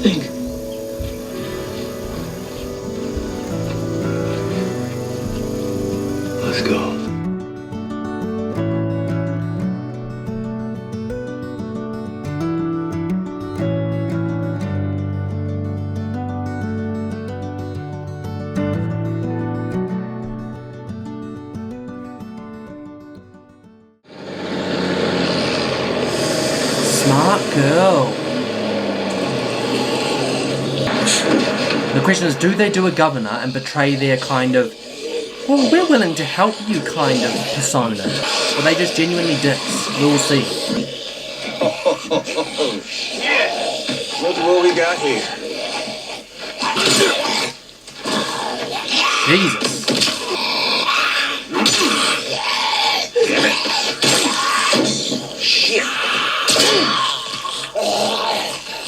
think? Let's go. Smart girl. The question is, do they do a governor and betray their kind of, well, we're willing to help you kind of persona? Or they just genuinely dicks? We'll see. Oh, shit! Look what we got here. Jesus. Damn it. Shit.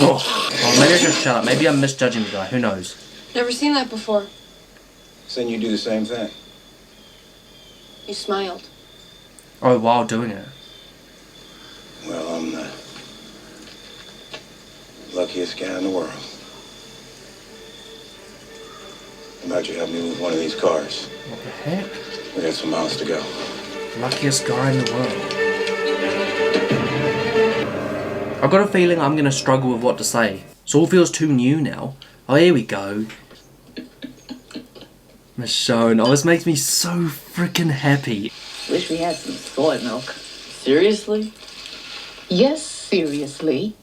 Oh, maybe I should shut up. Maybe I'm misjudging the guy. Who knows? Never seen that before. Saying you do the same thing. You smiled. Oh, while doing it. Well, I'm the luckiest guy in the world. How about you help me with one of these cars? What the heck? We got some miles to go. Luckiest guy in the world. I've got a feeling I'm going to struggle with what to say. It all feels too new now. Oh, here we go. Michonne. Oh, this makes me so freaking happy. Wish we had some soy milk. Seriously? Yes, seriously.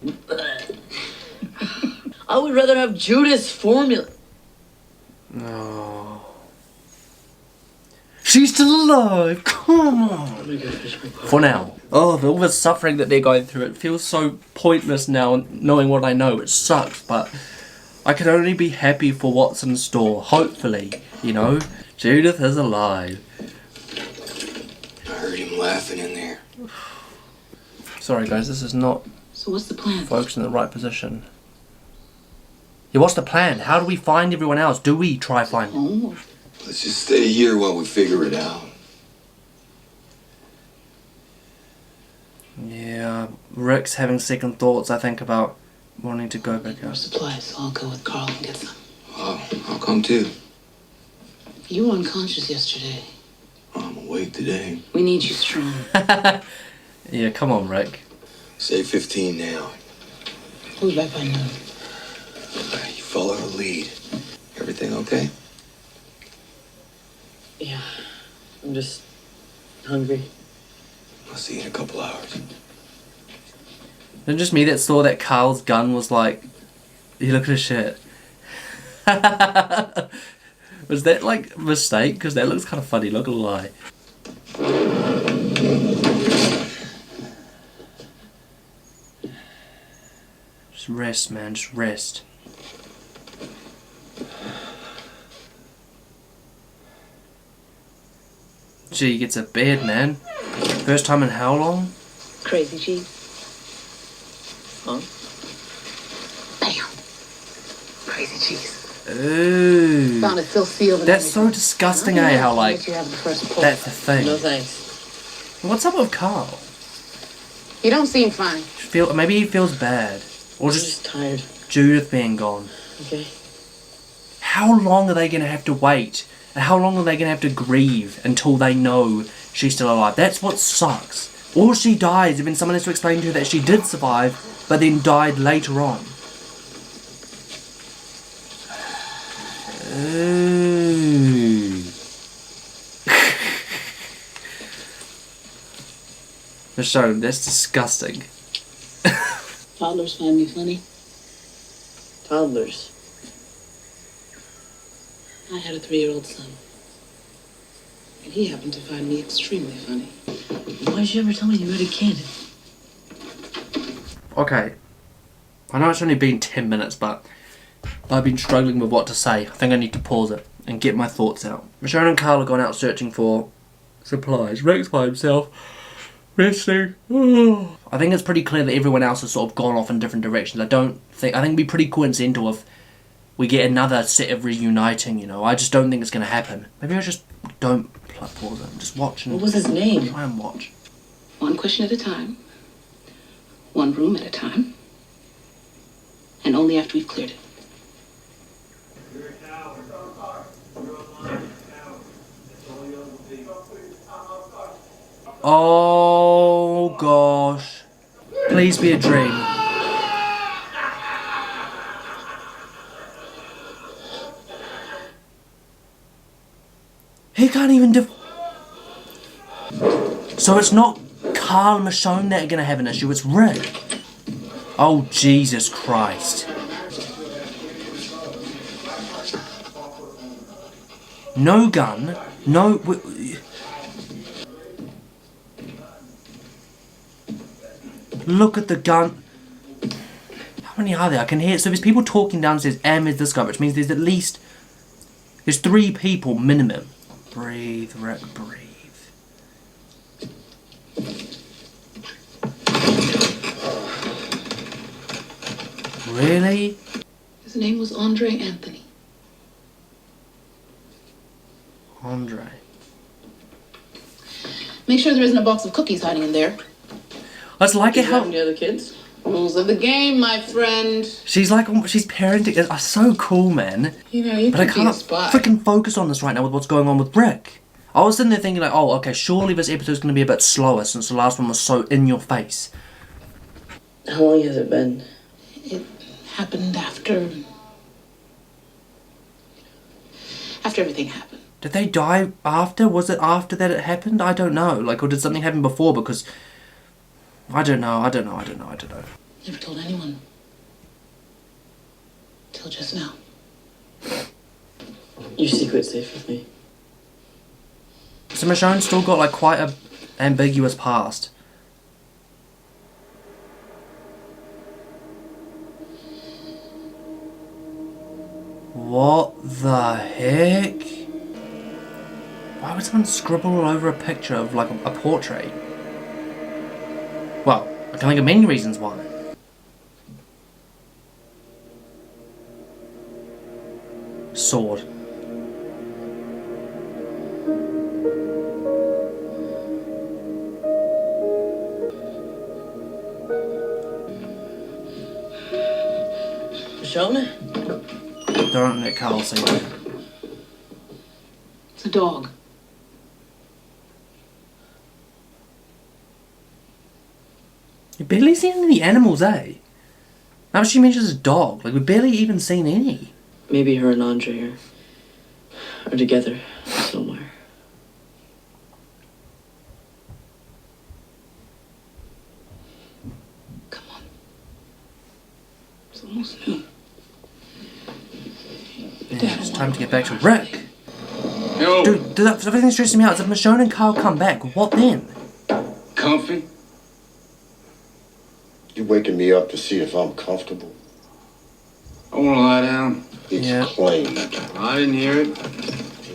I would rather have Judas formula. Oh. She's still alive. Come on. For now. Oh, all the suffering that they're going through, it feels so pointless now knowing what I know. It sucks, but I can only be happy for what's in store. Hopefully, you know, Judith is alive. I heard him laughing in there. Sorry guys, this is not So what's the plan? focused in the right position. Yeah, what's the plan? How do we find everyone else? Do we try find them? Oh, Let's just stay here while we figure it out. Yeah, Rick's having second thoughts, I think, about wanting to go back more out. supplies. I'll go with Carl and get some. Oh, I'll come too. You were unconscious yesterday. I'm awake today. We need you strong. Yeah, come on, Rick. Say 15 now. We'll be back by noon. You follow the lead. Everything okay? Yeah. I'm just hungry. I'll see you in a couple hours. Not just me that saw that Carl's gun was like, you look at his shit. Was that like a mistake? Because that looks kind of funny, not gonna lie. Just rest, man, just rest. Gee, gets a bed, man. First time in how long? Crazy cheese. Huh? Bam. Crazy cheese. Ooh. Found it still sealed. And That's so everything. disgusting, eh? How like Let you have the first pull. that's the thing. No thanks. What's up with Carl? You don't seem fine. Maybe he feels bad, or I'm just just tired. Judith being gone. Okay. How long are they gonna have to wait? And how long are they gonna have to grieve until they know she's still alive? That's what sucks. Or she dies, and then someone has to explain to her that she did survive, but then died later on. Ooh. Michonne, that's disgusting. Toddlers find me funny. Toddlers. I had a 3-year-old son. And he happened to find me extremely funny. Why did you ever tell me you had a kid? Okay. I know it's only been 10 minutes, but I've been struggling with what to say. I think I need to pause it and get my thoughts out. Michonne and Carl have gone out searching for supplies. Rex by himself, resting. I think it's pretty clear that everyone else has sort of gone off in different directions. I think it'd be pretty coincidental if we get another set of reuniting, you know. I just don't think it's going to happen. Maybe I just don't pause it. Just watch and What was his name? try and watch. One question at a time. One room at a time. And only after we've cleared it. Oh gosh. Please be a dream. He can't even So it's not Carl and Michonne that are gonna have an issue, it's Rick. Oh Jesus Christ. No gun, no... Look at the gun. How many are there? I can hear... So there's people talking downstairs and there's this guy, which means there's at least... There's 3 people minimum. Breathe, Rick, breathe. Really? His name was Andre Anthony. Andre. Make sure there isn't a box of cookies hiding in there. I just like it Is that how... from the other kids? Rules of the game, my friend. She's like... She's parenting... It's so cool, man. You know, you But I could be a can't spy. freaking focus on this right now with what's going on with Rick. I was sitting there thinking like, oh, okay, surely this episode's going to be a bit slower since the last one was so in your face. How long has it been? It happened after everything happened. Did they die after? Was it after that it happened? I don't know. Like, or did something happen before? Because... I don't know. Never told anyone. Till just now. Your secret's safe with me. So Michonne's still got like quite a ambiguous past. What the heck? Why would someone scribble all over a picture of like a portrait? Well, I can think of many reasons why. Sword. Michonne? Don't let Carl see that. It's a dog. You've barely seen any animals, eh? Now she mentions a dog. Like, we've barely even seen any. Maybe her and Andre are together somewhere. Come on. It's almost noon. Yeah, it's time to get back to Rick. Yo, Dude, everything's stressing me out. If Michonne and Carl come back, what then? comfy? You waking me up to see if I'm comfortable? I wanna lie down. It's Yeah. claimed. I didn't hear it.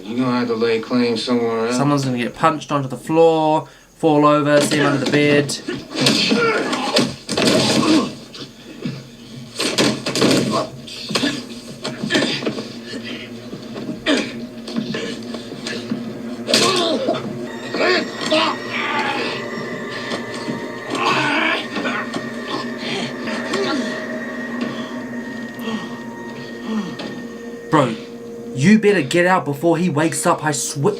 You're gonna have to lay claim somewhere else. Someone's gonna get punched onto the floor, fall over, see him under the bed. Bro, you better get out before he wakes up, I swear.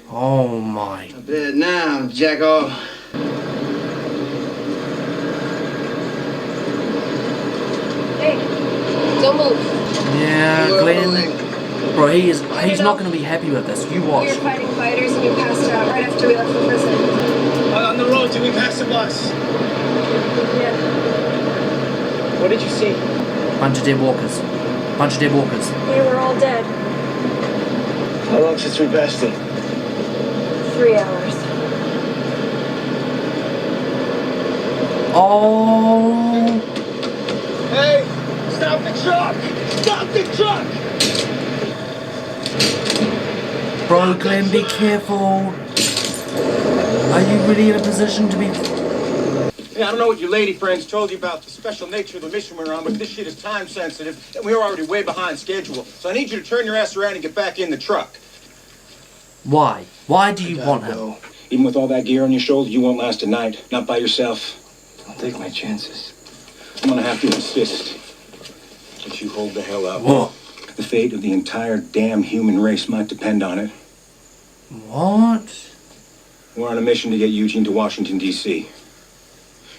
Oh my. I bet now, jack off. Hey, don't move. Yeah, Glenn. Bro, he's not gonna be happy with this. You We were watch. fighting fighters and you passed out right after we left the prison. On the road till we passed the bus. Yeah. What did you see? Bunch of dead walkers. They were all dead. How long since we passed it? 3 hours. Oh. Hey! Stop the truck! Stop the truck! Bro, Glenn, be careful. Are you really in a position to be... Hey, I don't know what your lady friends told you about the special nature of the mission we're on, but this shit is time sensitive, and we're already way behind schedule. So I need you to turn your ass around and get back in the truck. Why? Why do you want him? Go. Even with all that gear on your shoulder, you won't last a night. Not by yourself. I'll take my chances. I'm gonna have to insist that you hold the hell up. What? The fate of the entire damn human race might depend on it. What? We're on a mission to get Eugene to Washington, D.C.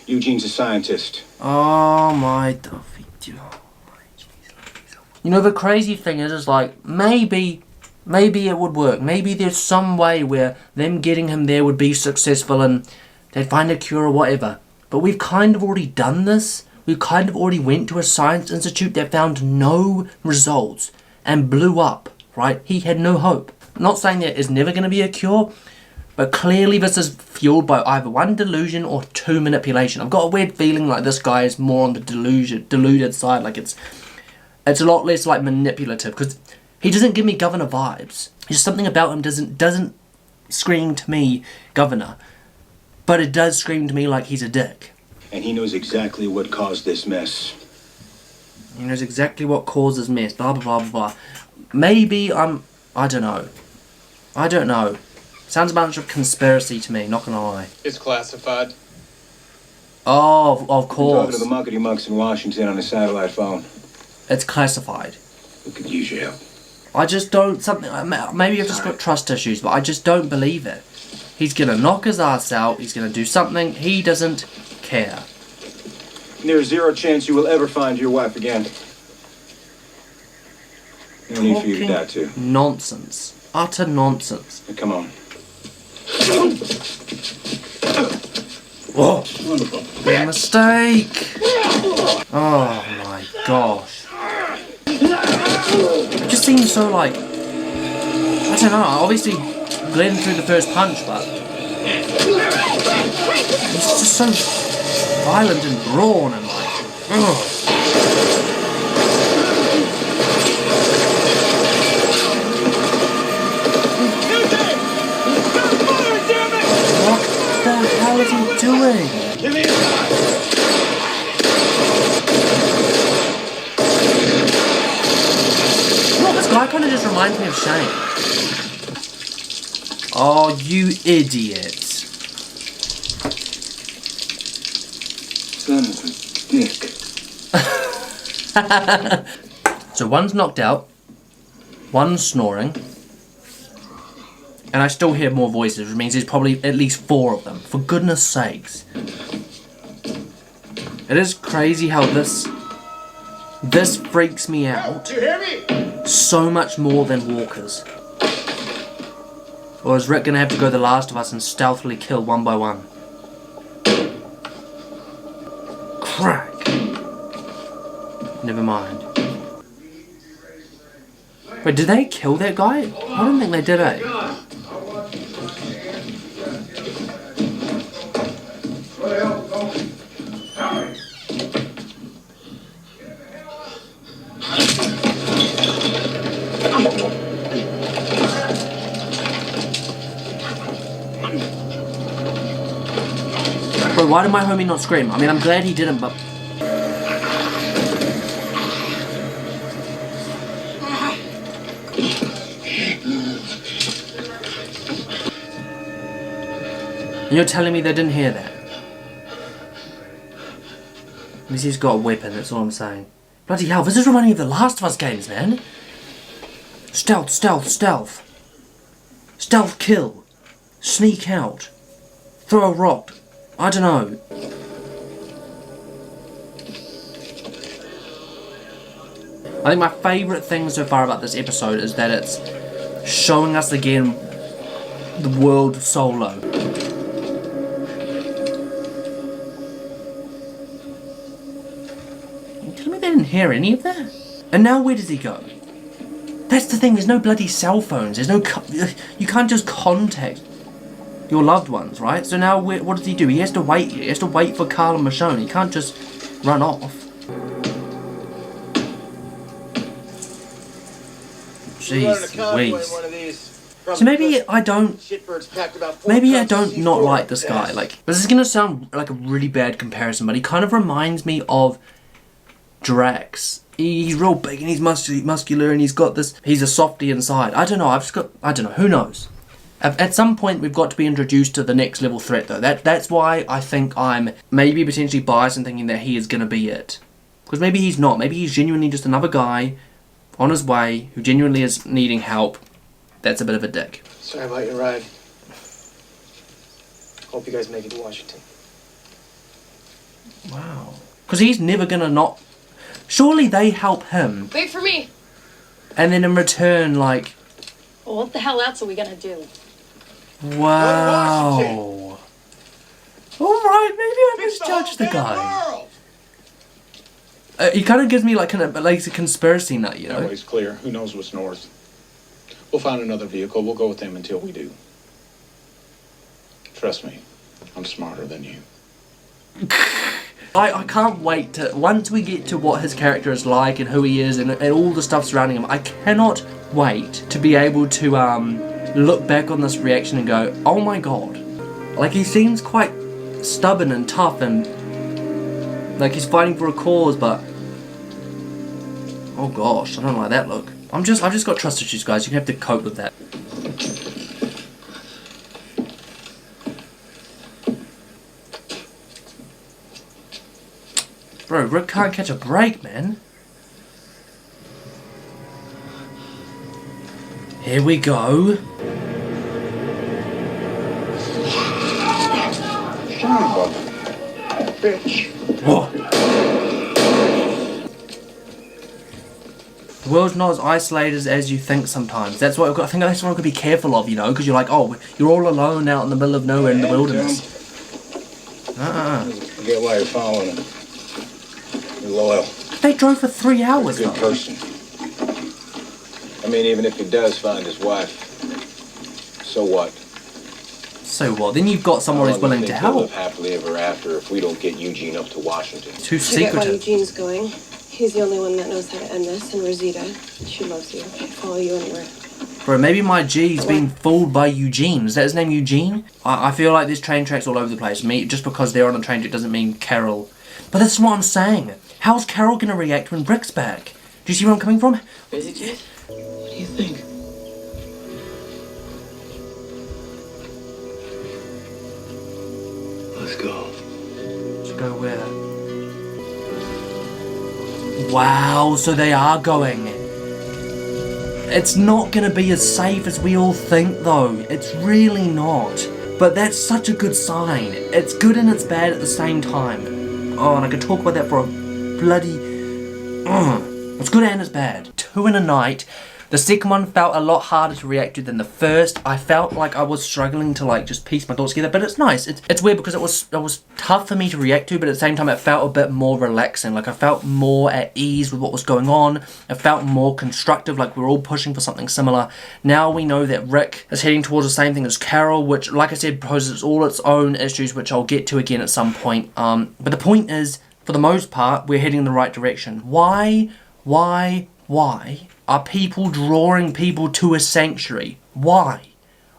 Eugene's a scientist. Oh my... You know, the crazy thing is like, maybe it would work. Maybe there's some way where them getting him there would be successful and they'd find a cure or whatever. But we've kind of already done this. We kind of already went to a science institute that found no results and blew up, right? He had no hope. I'm not saying there is never going to be a cure, but clearly this is fueled by either one, delusion, or two, manipulation. I've got a weird feeling like this guy is more on the deluded side. Like it's a lot less like manipulative, because he doesn't give me governor vibes. Just something about him doesn't scream to me governor, but it does scream to me like he's a dick. And he knows exactly what caused this mess. He knows exactly what causes mess, blah, blah, blah, blah, blah. Maybe I don't know. I don't know. Sounds a bunch of conspiracy to me, not gonna lie. It's classified. Oh, of I'm talking course. to the muckety mucks in Washington on a satellite phone. It's classified. We could use your help. I just don't, maybe I've just got trust issues, but I just don't believe it. He's gonna knock his ass out, he's gonna do something, he doesn't care. There's zero chance you will ever find your wife again. No need for you to die too. Nonsense. Utter nonsense. Now, come on. Oh, big mistake. Oh my gosh. It just seems so like, I don't know, obviously Glenn threw the first punch, but he's just so violent and brawn and like, ugh. What the hell is he doing? Give me a shot. This guy kind of just reminds me of Shane. Oh, you idiot. Son of a dick. So one's knocked out, one's snoring, and I still hear more voices, which means there's probably at least 4 of them. For goodness sakes. It is crazy how this freaks me out You hear me? so much more than walkers. Or is Rick gonna have to go The Last of Us and stealthily kill one by one? Crack. Never mind. Wait, did they kill that guy? I don't think they did, eh? Bro, why did my homie not scream? I mean, I'm glad he didn't, but... And you're telling me they didn't hear that? At least he's got a weapon, that's all I'm saying. Bloody hell, this is reminding me of the Last of Us games, man. Stealth, stealth, stealth. Stealth kill. Sneak out. Throw a rock. I don't know. I think my favourite thing so far about this episode is that it's showing us again the world solo. You telling me they didn't hear any of that? And now where does he go? That's the thing, there's no bloody cell phones, there's no... You can't just contact your loved ones, right? So now what does he do? He has to wait. He has to wait for Carl and Michonne. He can't just run off. Jeez Louise. So maybe I don't not like this guy. Like, this is gonna sound like a really bad comparison, but he kind of reminds me of Drax. He's real big and he's muscular and he's got this. He's a softie inside. I don't know. I don't know. Who knows? At some point, we've got to be introduced to the next level threat, though. That's why I think I'm maybe potentially biased in thinking that he is going to be it. Because maybe he's not. Maybe he's genuinely just another guy on his way who genuinely is needing help. That's a bit of a dick. Sorry about your ride. Hope you guys make it to Washington. Wow. Because he's never going to not... Surely they help him. Wait for me. And then in return, like... Well, what the hell else are we gonna do? Wow. Alright, maybe I misjudged the guy. He kind of gives me like a conspiracy nut, you know? That way's clear. Who knows what's north? We'll find another vehicle. We'll go with them until we do. Trust me, I'm smarter than you. I can't wait to... Once we get to what his character is like and who he is and all the stuff surrounding him, I cannot wait to be able to look back on this reaction and go, oh my god. Like, he seems quite stubborn and tough and... like he's fighting for a cause, but... oh gosh, I don't like that look. I've just got trust issues, guys. You have to cope with that. Bro, Rick can't catch a break, man. Here we go. Son of a bitch. Whoa. The world's not as isolated as you think sometimes. That's what I think that's what I've got to be careful of, you know, because you're like, oh, you're all alone out in the middle of nowhere in the wilderness. Forget why you're following him. You're loyal. They drove for 3 hours, Good though. person. I mean, even if he does find his wife, so what? So what? Then you've got someone who's willing to help. Live happily ever after if we don't get Eugene up to Washington. Too Forget why secretive. Eugene's going. He's the only one that knows how to end this, and Rosita, she loves you. She'd follow you anywhere. Bro, maybe my G's been fooled by Eugene. Is that his name, Eugene? I feel like there's train tracks all over the place. Just because they're on a train track doesn't mean Carol. But that's what I'm saying. How's Carol gonna react when Rick's back? Do you see where I'm coming from? Busy, kid? What do you think? Let's go. To go where? Wow, so they are going. It's not gonna be as safe as we all think, though. It's really not. But that's such a good sign. It's good and it's bad at the same time. Oh, and I could talk about that for a bloody... It's good and it's bad. 2 in a night. The second one felt a lot harder to react to than the first. I felt like I was struggling to like just piece my thoughts together, but it's nice. It's weird because it was tough for me to react to, but at the same time it felt a bit more relaxing. Like I felt more at ease with what was going on. It felt more constructive, like we're all pushing for something similar. Now we know that Rick is heading towards the same thing as Carol, which, like I said, poses all its own issues, which I'll get to again at some point. But the point is, for the most part, we're heading in the right direction. Why are people drawing people to a sanctuary? Why?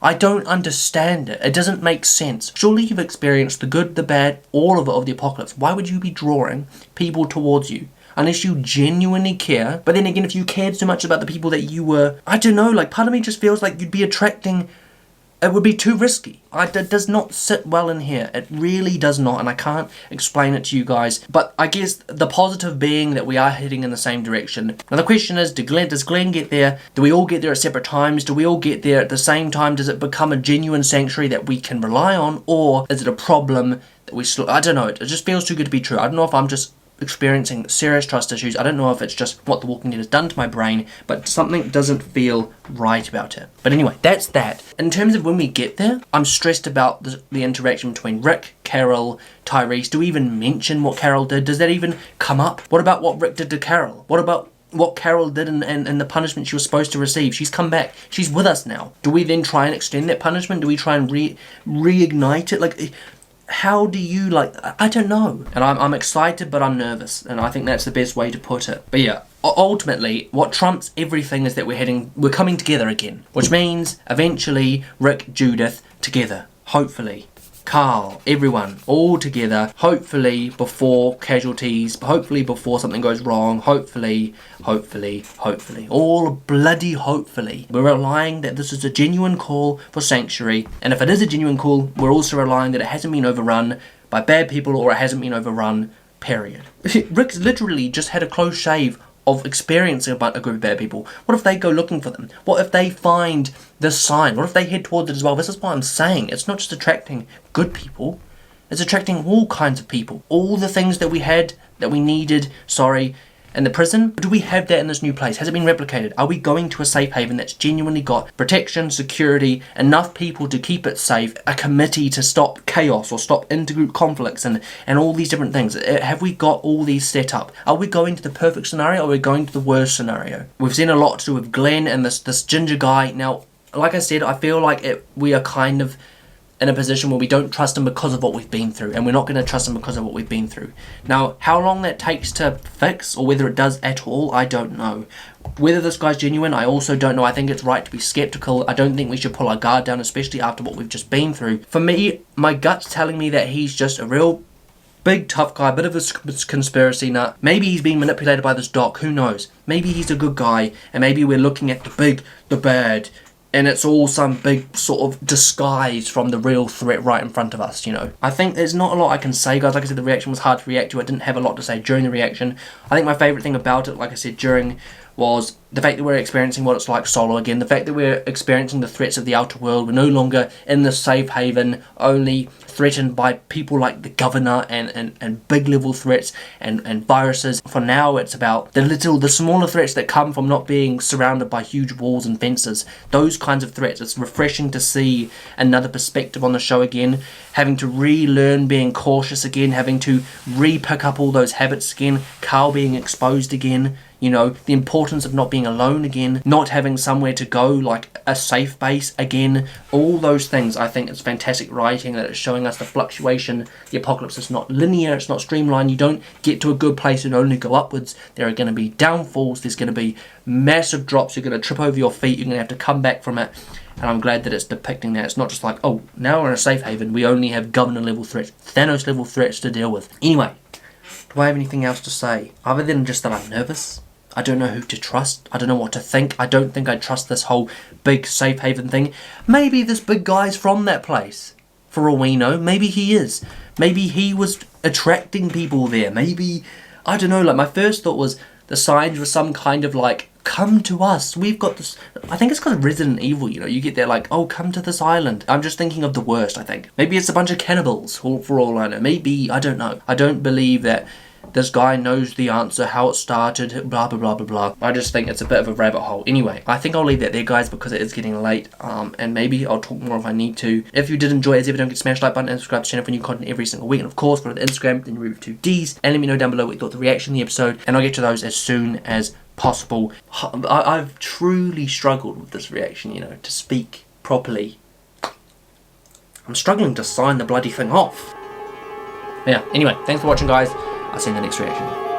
I don't understand it. It doesn't make sense. Surely you've experienced the good, the bad, all of it of the apocalypse. Why would you be drawing people towards you? Unless you genuinely care. But then again, if you cared so much about the people that you were... I don't know, like part of me just feels like you'd be attracting... It would be too risky. It does not sit well in here. It really does not, and I can't explain it to you guys. But I guess the positive being that we are heading in the same direction. Now the question is, does Glenn get there? Do we all get there at separate times? Do we all get there at the same time? Does it become a genuine sanctuary that we can rely on? Or is it a problem that we still... I don't know. It just feels too good to be true. I don't know if I'm just experiencing serious trust issues. I don't know if it's just what The Walking Dead has done to my brain, but something doesn't feel right about it. But anyway, that's that. In terms of when we get there, I'm stressed about the interaction between Rick, Carol, Tyrese. Do we even mention what Carol did? Does that even come up? What about what Rick did to Carol? What about what Carol did and the punishment she was supposed to receive? She's come back. She's with us now. Do we then try and extend that punishment? Do we try and reignite it? Like... how do you, like, I don't know. And I'm excited, but I'm nervous. And I think that's the best way to put it. But yeah, ultimately, what trumps everything is that we're coming together again. Which means, eventually, Rick, Judith, together. Hopefully. Carl, everyone, all together, hopefully before casualties, hopefully before something goes wrong, hopefully, all bloody hopefully. We're relying that this is a genuine call for sanctuary, and if it is a genuine call, we're also relying that it hasn't been overrun by bad people or it hasn't been overrun, period. Rick's literally just had a close shave of experiencing a group of bad people. What if they go looking for them? What if they find this sign? What if they head towards it as well? This is what I'm saying. It's not just attracting good people. It's attracting all kinds of people. All the things that we had, that we needed, in the prison, do we have that in this new place? Has it been replicated? Are we going to a safe haven that's genuinely got protection, security, enough people to keep it safe, a committee to stop chaos or stop intergroup conflicts and all these different things? Have we got all these set up? Are we going to the perfect scenario or are we going to the worst scenario? We've seen a lot to do with Glenn and this ginger guy. Now, like I said, I feel like we are kind of in a position where we don't trust him because of what we've been through, and we're not going to trust him because of what we've been through. Now, how long that takes to fix, or whether it does at all, I don't know. Whether this guy's genuine, I also don't know. I think it's right to be skeptical. I don't think we should pull our guard down, especially after what we've just been through. For me, my gut's telling me that he's just a real big tough guy, a bit of a conspiracy nut. Maybe he's being manipulated by this doc, who knows? Maybe he's a good guy, and maybe we're looking at the big, the bad, and it's all some big sort of disguise from the real threat right in front of us, you know. I think there's not a lot I can say, guys. Like I said, the reaction was hard to react to. I didn't have a lot to say during the reaction. I think my favourite thing about it, like I said, during, was the fact that we're experiencing what it's like solo again. The fact that we're experiencing the threats of the outer world. We're no longer in the safe haven, only threatened by people like the governor and big level threats and viruses. For now, it's about the smaller threats that come from not being surrounded by huge walls and fences. Those kinds of threats. It's refreshing to see another perspective on the show again, having to relearn being cautious again, having to re-pick up all those habits again, Carl being exposed again. You know, the importance of not being alone again, not having somewhere to go, like a safe base again. All those things, I think it's fantastic writing, that it's showing us the fluctuation. The apocalypse is not linear, it's not streamlined. You don't get to a good place and only go upwards. There are going to be downfalls, there's going to be massive drops, you're going to trip over your feet, you're going to have to come back from it. And I'm glad that it's depicting that. It's not just like, oh, now we're in a safe haven, we only have governor level threats, Thanos level threats to deal with. Anyway, do I have anything else to say? Other than just that I'm nervous. I don't know who to trust. I don't know what to think. I don't think I trust this whole big safe haven thing. Maybe this big guy's from that place. For all we know, maybe he is. Maybe he was attracting people there. Maybe, I don't know, like my first thought was the signs were some kind of like, come to us, we've got this. I think it's because of Resident Evil, you know, you get there like, oh, come to this island. I'm just thinking of the worst, I think. Maybe it's a bunch of cannibals, for all I know. Maybe, I don't know. I don't believe that this guy knows the answer, how it started, blah, blah, blah, blah, blah. I just think it's a bit of a rabbit hole. Anyway, I think I'll leave that there, guys, because it is getting late, and maybe I'll talk more if I need to. If you did enjoy, as ever, don't forget to smash the like button and subscribe to the channel for new content every single week. And of course, go to the Instagram, then remove 2 Ds, and let me know down below what you thought of the reaction of the episode, and I'll get to those as soon as possible. I've truly struggled with this reaction, you know, to speak properly. I'm struggling to sign the bloody thing off. Yeah, anyway, thanks for watching, guys. I'll see you in the next reaction.